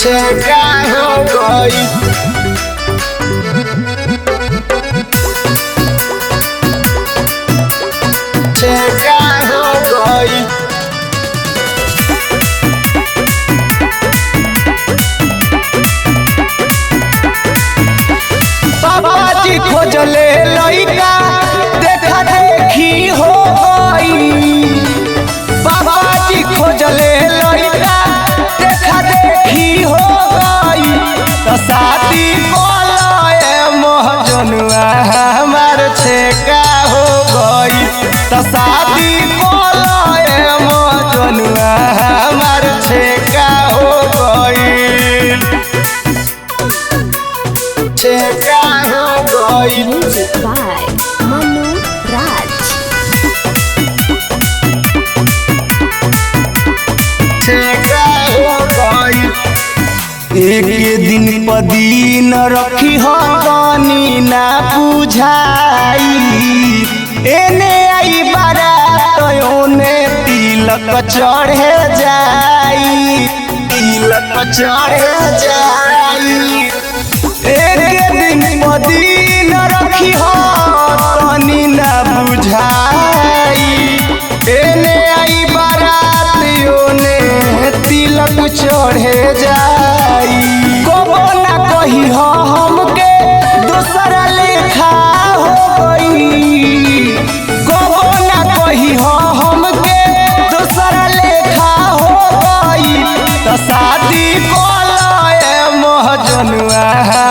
छेका हो गई। छेका हो गई। बाबाजी खोजले लइका देखा देखी हो गई। बाबाजी खोजले लइका देखा देखी हो गई। तो शादी बोलाए मोहजनुआ हमार छेका हो गई। तो शादी बोलाए मोहजनुआ हमार छेका हो गई। छेका हो गई। Music by Manu Raj. छेका हो गई। एक दिन पदीन रखी हो गानी ना बुझाई। एने आई बारात ओने तिलक चढ़े जाई। तिलक चढ़े जाई। एक दिन पदीन रखी हो गानी ना बुझाई। एने आई बारात ओने तिलक चढ़े जाई। कबो ना कही हो हमके दूसरा लेखा हो गई। कबो ना कही हो हमके दूसरा लेखा हो गई। तो शादी बोलाए मोहजनुआ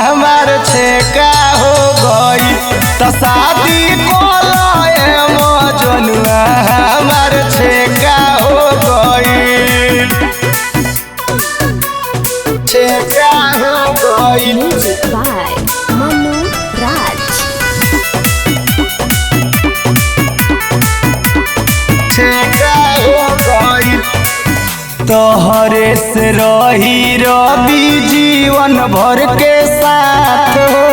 हमार छेका हो गई। तो शादी बोलाए मोहजनुआ हमार छेका हो गई। छेका हो गई। Music by Manu Raj. छेका हो गई। तोहरे से रही रवि जीवन भर के साथ हो।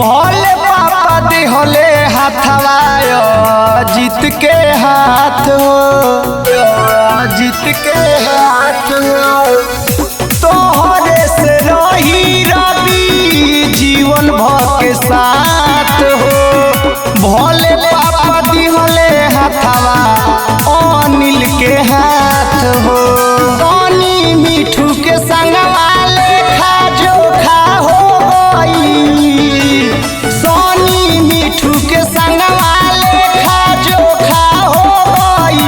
भोले पापा दिहले हाथवा जीत के हाथ हो। जीत के हाथ हो। तोहरे से रही रवि जीवन भर के साथ हो। भोले पापा दिहले हाथवा अनिल के हाथ हो। पानी मिठू के संगवा लेखा जोखा हो गई। सोनी मिठू के संगवा लेखा जोखा हो गई।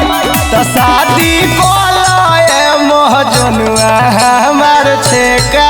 तो शादी बोलाए मोहजनुआ हमार छेका